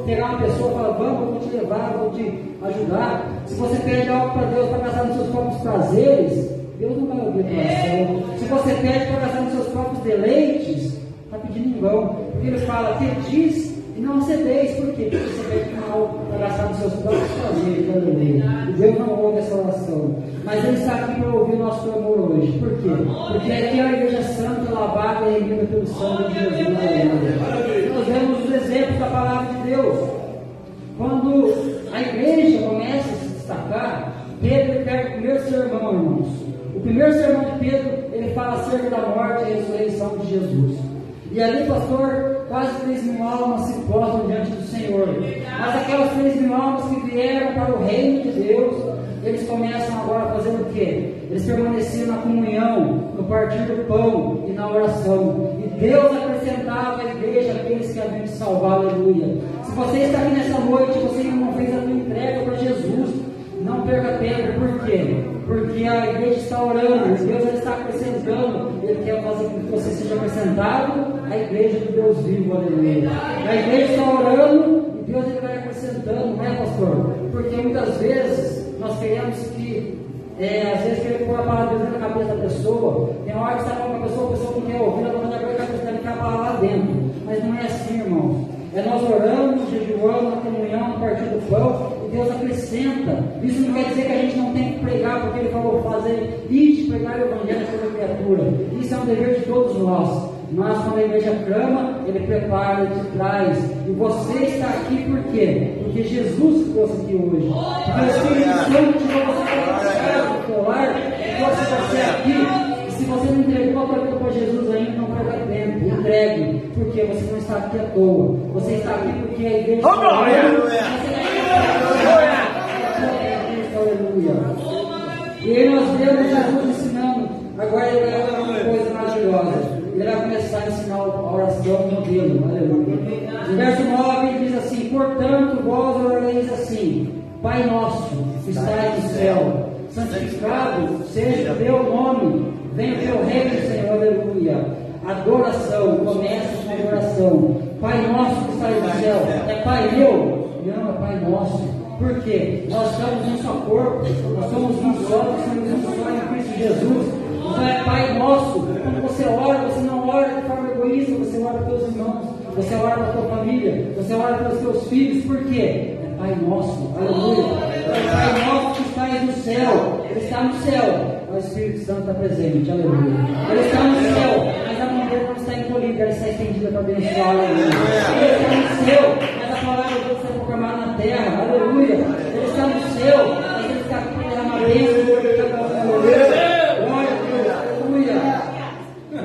pegar uma pessoa e falar: vamos, eu vou te levar, eu vou te ajudar. Se você pede algo para Deus para gastar nos seus próprios prazeres, Deus não vai ouvir a tua oração. Se você pede para gastar nos seus próprios deleites, está pedindo em vão. Porque ele fala: pedis e não recebeis. Por quê? Porque você pede mal para gastar nos seus próprios prazeres, aleluia. E Deus não ouve essa oração. Mas Ele está aqui para ouvir o nosso clamor hoje. Por quê? Porque aqui é a igreja santa, lavada e remida pelo sangue de Jesus, aleluia. Nós vemos os exemplos da palavra de Deus. Quando a igreja começa a se destacar, Pedro pega o primeiro sermão, irmãos. O primeiro sermão de Pedro, ele fala acerca da morte e ressurreição de Jesus. E ali, pastor, quase 3.000 almas se prostram diante do Senhor. Mas aquelas 3.000 almas que vieram para o reino de Deus, eles começam agora a fazer o quê? Eles permaneciam na comunhão, no partir do pão e na oração. E Deus acrescentava à igreja aqueles que haviam de salvar, aleluia. Se você está aqui nessa noite, você ainda não fez a sua entrega para Jesus, não perca tempo. Por quê? Porque a igreja está orando, Deus está acrescentando. Ele quer fazer com que você seja acrescentado à igreja de Deus vivo, aleluia. A igreja está orando e Deus ele vai acrescentando, não é, pastor? Porque muitas vezes nós queremos que, às vezes, querer pôr a palavra dentro da cabeça da pessoa. Tem uma hora que você está falando com a pessoa não quer ouvir, ela está falando a cabeça dela, quer a palavra lá dentro. Mas não é assim, irmãos. É nós orando, jejuando, na comunhão, no partir do pão, e Deus acrescenta. Isso não quer dizer que a gente não tem que pregar, porque Ele falou fazer isso, pregar o Evangelho a toda criatura. Isso é um dever de todos nós. Mas quando a igreja clama, Ele prepara, Ele te traz. E você está aqui por quê? Porque Jesus trouxe aqui hoje. Porque o Espírito Santo tirou você para casa, do teu lar, e trouxe você aqui. E se você não entregou a tua vida para Jesus ainda, não perca tempo. Entregue, porque você não está aqui à toa. Você está aqui porque a igreja está aleluia. E aí nós vemos Jesus ensinando. Agora ele vai falar uma coisa maravilhosa. Ele vai começar a ensinar a oração modelo. Aleluia. No verso 9 ele diz assim: portanto, vós orareis assim: Pai nosso, que estais no céu, santificado seja o teu nome, venha o teu reino, Senhor. Aleluia. Adoração, começa com adoração. Pai nosso que estais no céu, é Pai meu? Não, é Pai nosso. Por quê? Nós estamos um só corpo, nós somos um só, nós somos um só em Cristo Jesus. Então é Pai nosso. Quando você ora, você não ora de forma egoísta, você ora pelos teus irmãos, você ora pela tua família, você ora pelos teus filhos. Por quê? É Pai nosso. Aleluia. É Pai nosso que estais no céu. Ele está no céu. O Espírito Santo está presente. Aleluia. Ele está no céu, mas a mão dele não está encolhida, ela está estendida para abençoar. Ele está no céu, mas a palavra de Deus está proclamada na terra. Aleluia. Ele está no céu, mas ele está aqui para derramar bênção. Aleluia. Glória a Deus. Aleluia.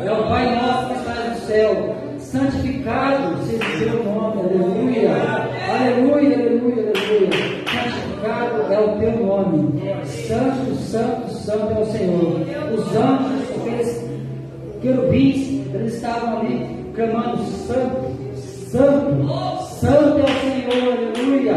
É o Pai nosso que está no céu. Santificado seja o teu nome. Aleluia. Aleluia, aleluia, aleluia. Santificado é o teu nome. Santo, santo, santo é o Senhor. Os anjos, aqueles querubins, eles estavam ali clamando: santo, santo, santo é o Senhor. Aleluia.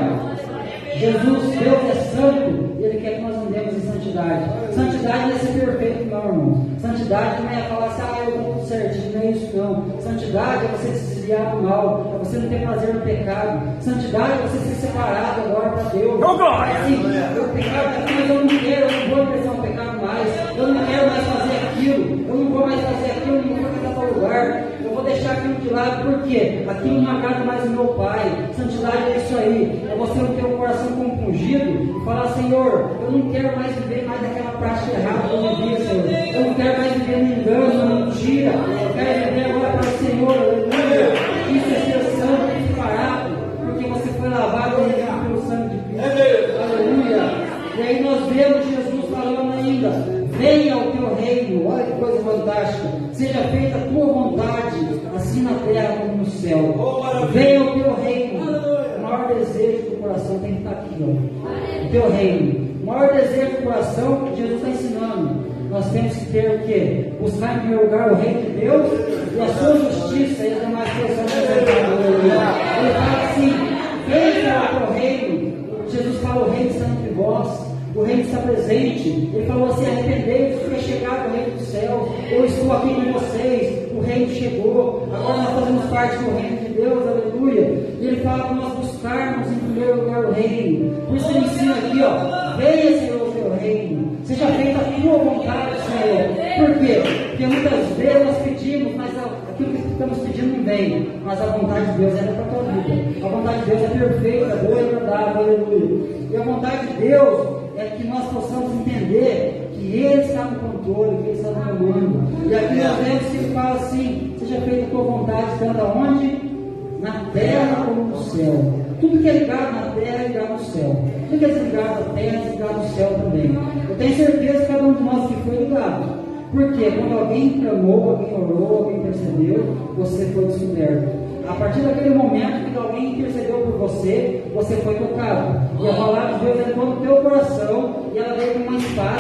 Jesus, Deus é santo, e Ele quer que nós andemos em santidade. Santidade não é ser perfeito, não, irmão. Santidade não é falar assim: eu vou tudo certinho. Não é isso, não. Santidade é você se desviar do mal, é você não ter prazer no pecado. Santidade é você ser separado agora para Deus. Assim, o pecado é mas eu não quero, eu não vou expressar o pecado mais, eu não quero mais fazer aquilo, eu não vou mais fazer aquilo, eu não vou ficar para lugar. Eu vou deixar aquilo de lado, porque aquilo não agrada mais o meu Pai. Santidade é isso aí, é você não ter o coração compungido e falar: Senhor, eu não quero mais viver mais daquela prática errada que eu vivia, Senhor. Eu não quero mais viver no engano, na mentira. Eu quero viver agora para o Senhor. Aleluia. Isso é ser santo e separado, porque você foi lavado e remediado pelo sangue de Cristo. Aleluia. E aí nós vemos Jesus falando ainda: venha o teu reino. Olha que coisa fantástica. Seja feita a tua vontade, assim na terra como no céu. Venha o teu reino. O maior desejo do coração tem que estar aqui, ó. O teu reino. O maior desejo do coração que Jesus está ensinando. Nós temos que ter o quê? Buscar em primeiro lugar o reino de Deus e a sua justiça, e as demais coisas são acrescentadas. Ele fala assim: venha o teu reino. Jesus fala: o reino está entre vós. O reino está presente. Ele falou assim: arrependei-vos, porque é chegado o reino do céu. Eu estou aqui com vocês. O reino chegou. Agora nós fazemos parte do reino de Deus. Aleluia. E ele fala para nós buscarmos em primeiro lugar o reino. Por isso ele ensina aqui, ó: venha, Senhor, o teu reino. Seja feita a tua vontade, Senhor. Por quê? Porque muitas vezes nós pedimos, mas aquilo que estamos pedindo não vem. Mas a vontade de Deus é para a tua vida. A vontade de Deus é perfeita, boa e agradável. Aleluia. E a vontade de Deus é que nós possamos entender que Ele está no controle, que Ele está no comando. E aqui nós vemos que Ele fala assim: seja feita a tua vontade, tanto aonde? Na terra como no céu. Tudo que é ligado na terra é ligado no céu. Tudo que é ligado na terra é ligado no céu também. Eu tenho certeza que cada um de nós que foi ligado. Porque quando alguém clamou, alguém orou, alguém intercedeu, você foi descoberto. A partir daquele momento que alguém intercedeu por você, você foi tocado. E a palavra de Deus entrou no teu coração e ela veio com uma espada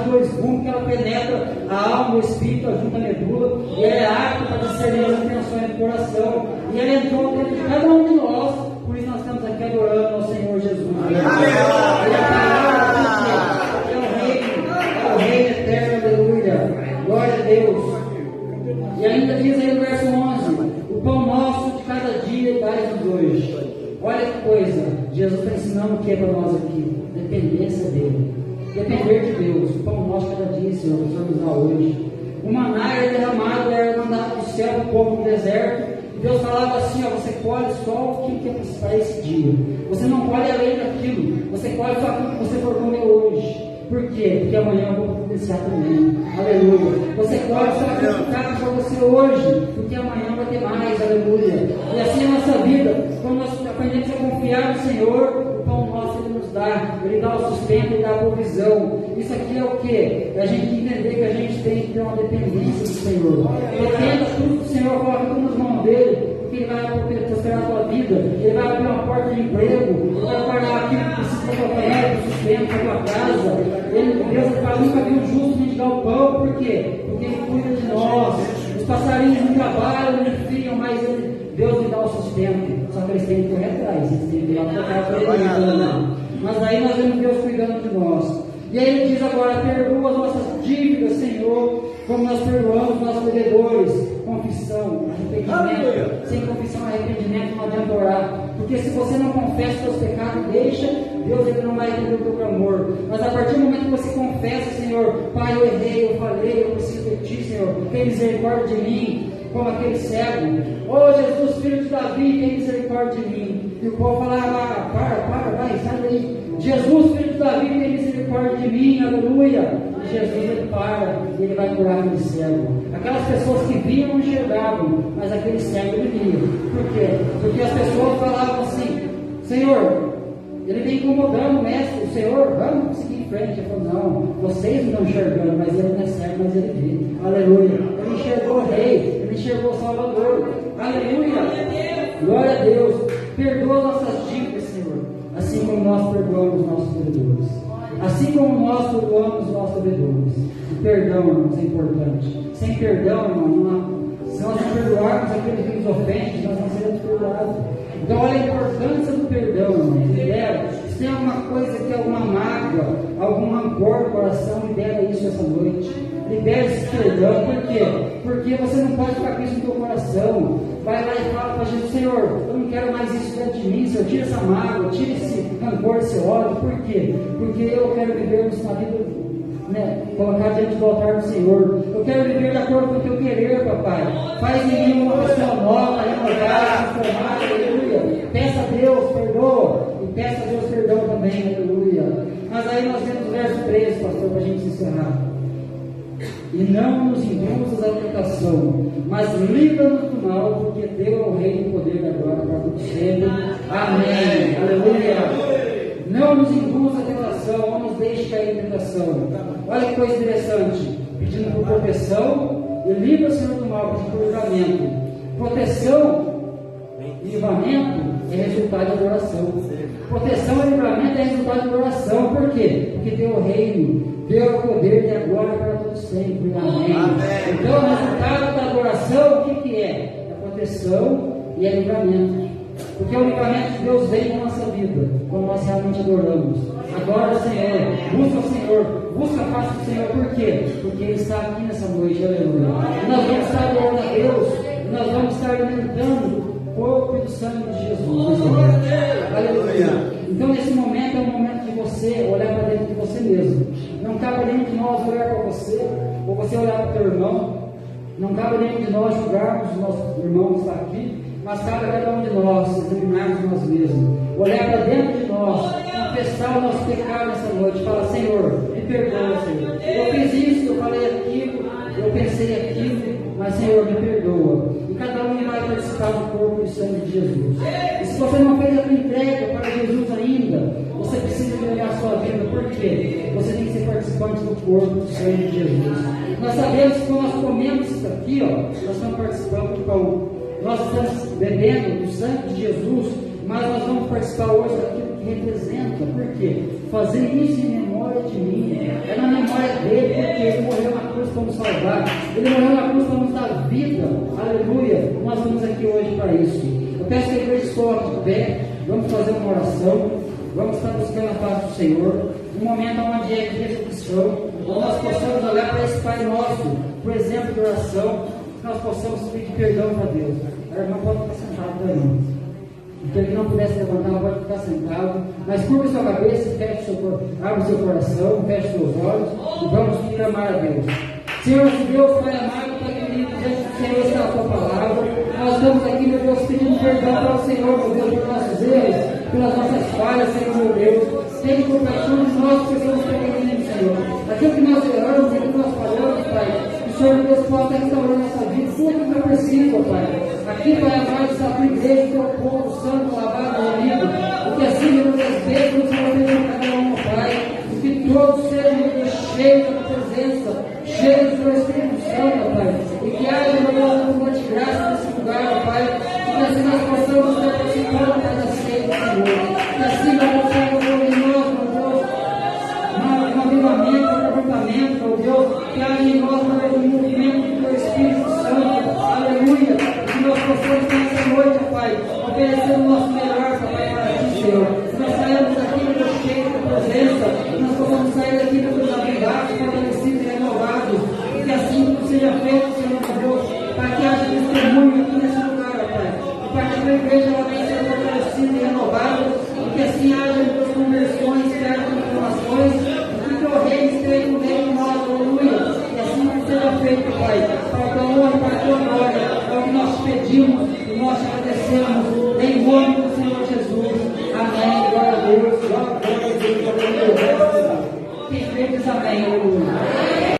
de dois gumes, que ela penetra a alma, o espírito, a junta, a medula, e ela é apta para discernir as intenções do coração. E ela entrou dentro de cada um de nós, por isso nós estamos aqui adorando ao Senhor Jesus. É o reino eterno, aleluia. Glória a Deus. E ainda diz aí no verso 11: o pão nosso de cada dia dai-nos hoje. Olha que coisa, Jesus está ensinando o que para nós aqui? Dependência dele. Depender de Deus. O pão nosso de cada dia, Senhor, o Senhor nos dá hoje. O maná era derramado, era mandado do céu para o povo no deserto. E Deus falava assim: ó, você colhe só o que é para esse dia. Você não colhe além daquilo. Você colhe só aquilo que você for comer hoje. Por quê? Porque amanhã eu vou providenciar também. Aleluia. Você pode só acreditar para você hoje, porque amanhã vai ter mais. Aleluia. E assim é a nossa vida. Quando nós aprendemos a confiar no Senhor, o pão nosso Ele nos dá. Ele dá o sustento, Ele dá a provisão. Isso aqui é o quê? É a gente entender que a gente tem que ter uma dependência do Senhor. Dependa tudo do Senhor, coloca tudo nas mãos dele. Ele vai prosperar a tua vida, Ele vai abrir uma porta de emprego, Ele vai pagar aquilo que precisa para a tua família, para o sustento, para a tua casa. Deus fala: nunca viu o justo mendigar o pão. Por quê? Porque Ele cuida de nós. Os passarinhos não trabalham, não criam, mas Deus lhe dá o sustento. Só que eles têm que correr atrás, eles têm que ir lá tocar para ele. Mas aí nós vemos Deus cuidando de nós. E aí ele diz agora: perdoa as nossas dívidas, Senhor, como nós perdoamos nossos devedores. Confissão, arrependimento. Sem confissão e arrependimento não adianta orar. Porque se você não confessa os seus pecados, deixa, Deus ele não vai entender o teu clamor. Mas a partir do momento que você confessa: Senhor, Pai, eu errei, eu falei, eu preciso de Ti, Senhor, tem misericórdia de mim, como aquele cego. Oh Jesus, filho de Davi, tem misericórdia de mim. E o povo falava: vai, sai daí. Jesus, filho de Davi, tem misericórdia de mim, aleluia. E Jesus ele para, e ele vai curar aquele cego. Aquelas pessoas que viam não enxergavam, mas aquele cego ele via. Por quê? Porque as pessoas falavam assim: Senhor, ele vem incomodando o mestre, o Senhor, vamos seguir em frente. Ele falou: não, vocês não estão enxergando, mas ele não é cego, mas ele vê. Aleluia. Ele enxergou o Rei, ele enxergou o Salvador. Aleluia. Glória a Deus. Perdoa nossas dívidas, Senhor, assim como nós perdoamos nossos devedores. Assim como nós perdoamos nossos devedores. O perdão, irmãos, é importante. Sem perdão, irmão, se nós não perdoarmos aquele que nos ofende, nós não seremos perdoados. Então, olha a importância do perdão, irmão. Libera. Se tem alguma coisa que é alguma mágoa, algum rancor no coração, libera isso essa noite. Libera esse perdão. Por quê? Porque você não pode ficar com isso no teu coração. Vai lá e fala para Jesus: Senhor, eu não quero mais isso dentro de mim, Senhor, tira essa mágoa, tira esse rancor, esse ódio. Por quê? Porque eu quero viver uma vida, colocar diante do altar do Senhor. Eu quero viver de acordo com o teu querer, papai. Faz em mim uma pessoa nova, renovada, transformada, aleluia. Peça a Deus, perdoa, e peça a Deus perdão também, aleluia. Mas aí nós temos o verso 13, pastor, para a gente encerrar. E não nos induzas à tentação, mas livra-nos do mal, porque deu ao Rei o poder agora para todo sempre. Amém. Aleluia. Não nos induz à tentação, não nos deixe cair em tentação. Olha que coisa interessante. Pedindo por proteção e livra, Senhor, do mal, pedindo por livramento. Proteção e livramento é resultado da oração. Proteção e livramento é resultado da oração. Por quê? Porque deu o reino, deu o poder de agora para todos sempre. Amém. Então, o resultado da adoração, o que é? É proteção e é livramento. Porque o livramento de Deus vem na nossa vida, quando nós realmente adoramos. Adora o Senhor, busca o Senhor, busca a paz do Senhor. Por quê? Porque Ele está aqui nessa noite, aleluia. E nós vamos estar adorando a Deus, e nós vamos estar alimentando o corpo e o sangue de Jesus. Aleluia. Então, nesse momento é o momento de você olhar para dentro de você mesmo. Não cabe nenhum de nós olhar para você, ou você olhar para o teu irmão. Não cabe nenhum de nós julgarmos o nosso irmão que está aqui, mas cabe a cada um de nós examinarmos nós mesmos, olhar para dentro de nós, confessar o nosso pecado nessa noite, falar: Senhor, me perdoa, Senhor. Eu fiz isso, eu falei aquilo, eu pensei aquilo, mas Senhor, me perdoa. E cada um vai participar do corpo e sangue de Jesus. E se você não fez a tua entrega para Jesus ainda, você precisa melhorar a sua vida. Por quê? Você tem que ser participante do corpo e sangue de Jesus. Nós sabemos que quando nós comemos isso aqui, nós estamos participando do pão. Nós estamos bebendo do sangue de Jesus, mas nós vamos participar hoje daquilo que representa. Por quê? Fazer isso em memória de mim. É na memória dele, porque ele morreu na cruz para nos salvar. Ele morreu na cruz para nos dar vida. Aleluia. Nós estamos aqui hoje para isso. Eu peço que a igreja se coloque de pé. Vamos fazer uma oração. Vamos estar buscando a paz do Senhor. Um momento onde é de reflexão, onde nós possamos olhar para esse Pai Nosso, por exemplo de oração, que nós possamos pedir perdão para Deus. A irmã pode ficar sentada, irmã. Aquele que não pudesse levantar, pode ficar sentado. Mas curva sua cabeça, abre o seu coração, feche seus olhos e vamos clamar a Deus. Senhor nosso Deus, Pai amado, Pai querido, diante do Senhor está a tua palavra. Nós estamos aqui, meu Deus, pedindo perdão para o Senhor, meu Deus, por nossos erros, pelas nossas falhas, Senhor, meu Deus. Tenha compaixão de nós que somos pequeninos, Senhor. Aquilo que nós erramos, aquilo que nós falamos, Pai. O Senhor, meu Deus, possa restaurar nossa vida, tudo aquilo que eu preciso, Pai. Aqui, Pai amado, está a tua igreja, teu povo santo, lavado, unido. O que assim, meu Deus, Deus, Senhor, Deus, cada um, Pai. E que todos sejam, meu Deus, cheios da tua presença, cheios do teu Espírito Santo, Pai. E que haja, meu Deus, uma de graça nesse lugar, Pai. E que assim nós possamos estar participando da ceia do Senhor. Que assim, meu Deus, Senhor, em nós, meu Deus, um avivamento, um aproveitamento, meu Deus, que haja em nós, meu Deus, um movimento do teu Espírito Santo, oferecer o nosso melhor, Pai, para ti, Senhor. Nós saímos daqui, meu Deus, cheio da presença, nós possamos sair daqui, meu Deus, abrigados, fortalecidos e renovados, e que assim seja feito, Senhor, meu Deus, para que haja testemunho aqui nesse lugar, Pai, para que a tua igreja ela venha ser fortalecida e renovada, e que assim haja